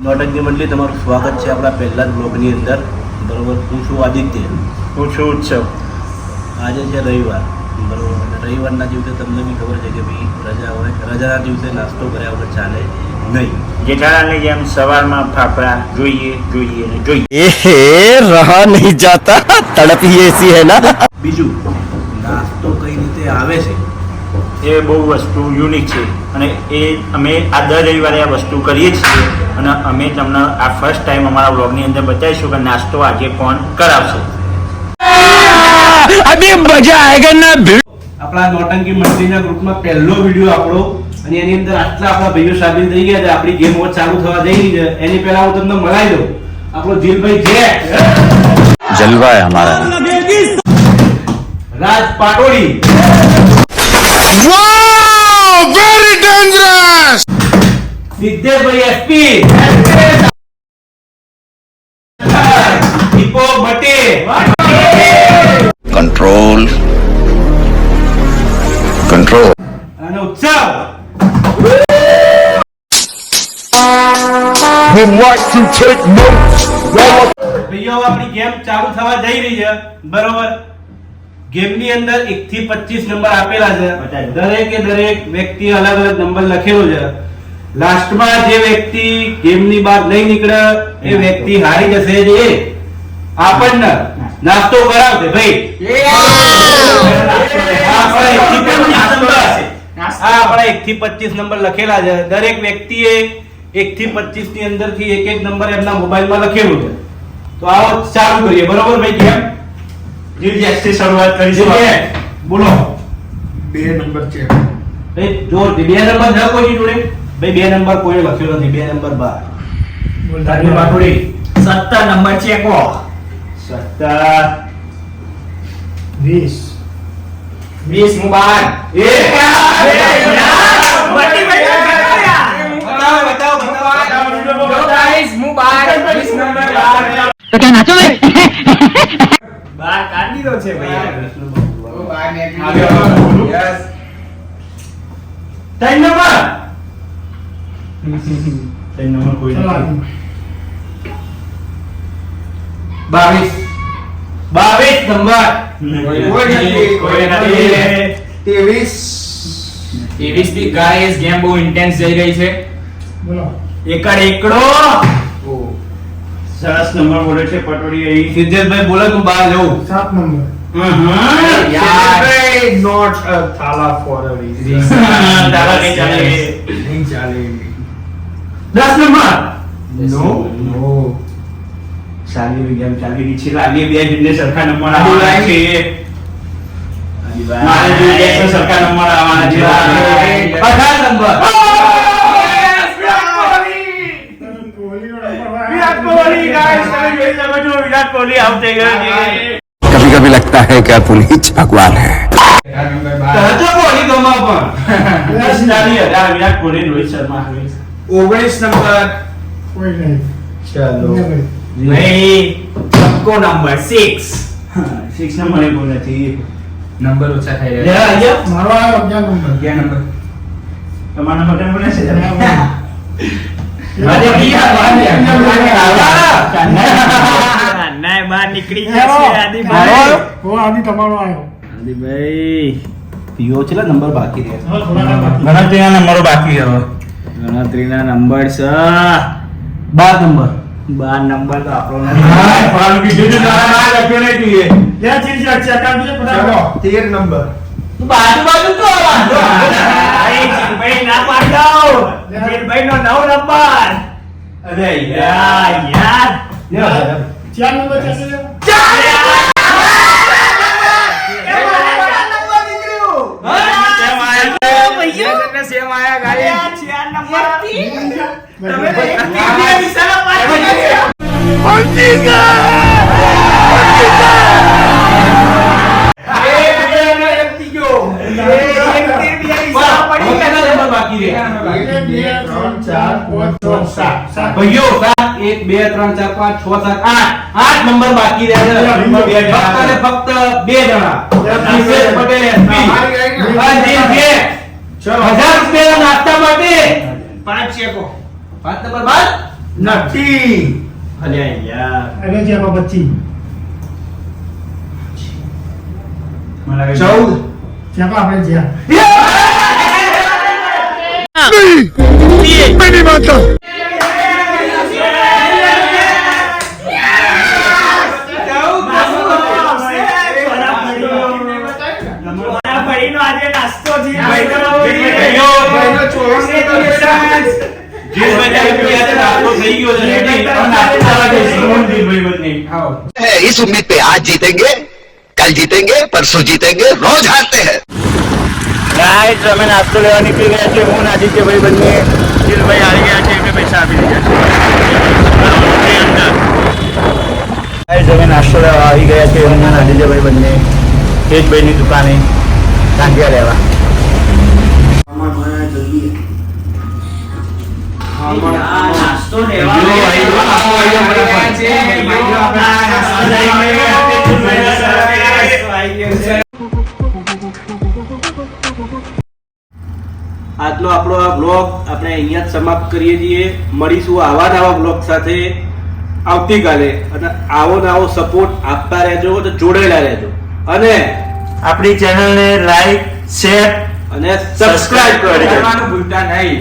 નોટંકી મંડળી, તમારું સ્વાગત છે આપણા પહેલા જ બ્લોગની અંદર. બરોબર, હું છું આદિત્ય. હું છું ઉત્સવ. આજે છે રવિવાર, બરોબર. અને રવિવારના દિવસે તમને બી ખબર છે કે ભાઈ રજા હોય. રજાના દિવસે નાસ્તો કર્યા વગર ચાલે નહીં. જેઠાલાલની જેમ સવારમાં ફાફડા જોઈએ જોઈએ ને જોઈએ. एहे रहा नहीं जाता, तड़प ही ऐसी है ना. બીજું, નાસ્તો કઈ રીતે આવે છે એ બહુ વસ્તુ યુનિક છે અને એ અમે આ દર રવિવારે આ વસ્તુ કરીએ છીએ અને અમે તમને આ ફર્સ્ટ ટાઈમ અમારા વ્લોગની અંદર બતાવીશું કે નાસ્તો આજે કોણ કરાવશે. अभी मजा आएगा ना. આપણા નોટંકી મંડળીના ગ્રુપમાં પહેલો વિડીયો આપણો, અને એની અંદર આટલા આપણા ભાઈઓ સામેલ થઈ ગયા છે. આપણી ગેમ વોચ ચાલુ થવા જઈ રહી છે. એની પહેલા હું તમને મળાવી દઉં. આપણો જીલભાઈ જેક, जलवा है हमारा. રાજ પાટોળી, वेरी डेंजरस. સિદ્ધેશભાઈ એસપી, દીપો ભટ્ટે, कंट्रोल कंट्रोल. અને ઉત્સવ. Would like to take notes. ભાઈઓ, આપણી ગેમ ચાલુ થવા જઈ રહી છે, બરોબર. ગેમની અંદર 1 થી 25 નંબર આપેલા છે. દરેકે દરેક વ્યક્તિ અલગ અલગ નંબર લખેલો છે. લાસ્ટમાં જે વ્યક્તિ ગેમની બહાર નહીં નીકળે એ વ્યક્તિ હારી જશે. જે આપણને નાસ્તો કરાવશે ભાઈ. આપણા 1 થી 25 નંબર લખેલા છે. દરેક વ્યક્તિએ 1 થી 25 ની અંદર થી એક એક નંબર એમના મોબાઈલમાં લખેલું છે. તો આવો ચાલુ કરીએ, બરોબર ભાઈ? ગેમ જીજેસથી શરૂઆત કરીશું. બોલો. 2 નંબર છે. ભાઈ જો 2 નંબર છે કોઈ જોડે? ભાઈ 2 નંબર કોઈ લખ્યો નથી. 2 નંબર બહાર. તારી પાટોડી 17 નંબર ચેકો. 17 20 20 મુબારક. બાર કાઢી દીધો છે ભાઈ. 3 નંબર. 3 નંબર કોઈ નથી. 22 નંબર. કોઈ નથી. 23 થી ગાઈસ ગેમ બહુ ઇન્ટેન્સ જઈ રહી છે. બોલો. એકડ એકડો. સરસ નંબર બોલે છે પટોળી. અહીં સિદ્ધેશભાઈ બોલો, તું બહાર જવું. 7 નંબર. યાર not a Thala for a reason. તારા નહીં ચાલે. નહીં ચાલે. 10 નંબર. નો નો. સારી ગેમ ચાલી રહી છે. લાગે બે જણને સરખા નંબર બોલાય આવવાના છે. મારે બે જણને સરખા નંબર આવવાના છે. 18 નંબર. વિરાટ કોહલી ગાઈસ, તમે જોઈ શકો છો વિરાટ કોહલી આઉટ થઈ ગયો છે. कभी कभी लगता है कि आप उन्हीं भगवान है. તો કોની ગમા પણ ચાલી હતા વિરાટ કોહલી, રોહિત શર્મા. 19 નંબર. કોઈ નહીં. ચાલો નહીં ચક્કો નંબર 6. 6 નંબર એ બોલે છે. નંબર ઓછા થઈ લે રહ્યા અહીંયા મારો આવ્યો 11 નંબર. 11 નંબર તમારા માટે બોલે છે. આજે બીજા ના બહાર નીકળી હેલો. જશે આદિભાઈ. ઓ આની તમારો આવ્યો. આદિભાઈ પીઓ છેલ્લા નંબર બાકી રહ્યા. હવે થોડા બાકી. ગણતરીના નંબરો બાકી હવે. ગણતરીના નંબર છે. 12 નંબર. 12 નંબર તો આપણો હા, ફાલ કીધું છે તારા નામ લખ્યો નહીં તું એ. ત્યાં ચીજ છે અકાઉન્ટ છે ફટાફટ. 13 નંબર. તું બાજુ બાજુ તો વાંધો. ભાઈ ના પાડો. જીલભાઈ નો 9 નંબર. અરે યાર યાર 4 નંબર છે. સેમ આયા ગાઈસ. 4 નંબર. બાકી રહ્યા. 1 2 3 4 5 6 7. ભાઈઓ 1 2 3 4 5 6 7 8 નંબર બાકી રહ્યા છે. ફક્ત ને ફક્ત 2 જણા. દિશેશ પટેલ એસપી. ₹1000 નાસ્તા માટે 5 ચેકો. 5 નંબર બાદ નથી અલ્યા યાર અરે જે આપા 25 મને લાગે 14 જ્યાં આપણે જ્યાં ભાઈનો આજે નાસ્તો છે ભાઈઓ, જીતભાઈ આજે નાસ્તો થઈ ગયો છે રેડી નાસ્તો ખાવા જઈશું જીતભાઈ બંને है इस उम्मीद पे आज जीतेंगे कल जीतेंगे परसों जीतेंगे रोज हारते हैं ગાઈસ અમે નાસ્તો લેવા નીકળી ગયા છે હું આદિત્યભાઈ બંને દિલભાઈ આવી ગયા છે એમને પૈસા આપી દીધા છે ગાઈસ અમે નાસ્તો લેવા આવી ગયા છે હું આદિત્યભાઈ બંને તેજભાઈની દુકાને સાંજ્યા લેવા નાસ્તો આજનો આપણો આ બ્લોગ આપણે અહીંયા જ સમાપ્ત કરીએ છીએ. મળીશું આવા નવા બ્લોગ સાથે આવતીકાલે અને આવો નવો સપોર્ટ આપતા રહેજો તો જોડેલા રહેજો અને આપણી ચેનલને લાઈક શેર અને સબસ્ક્રાઇબ કરી દેજો. ભૂલતા નહીં.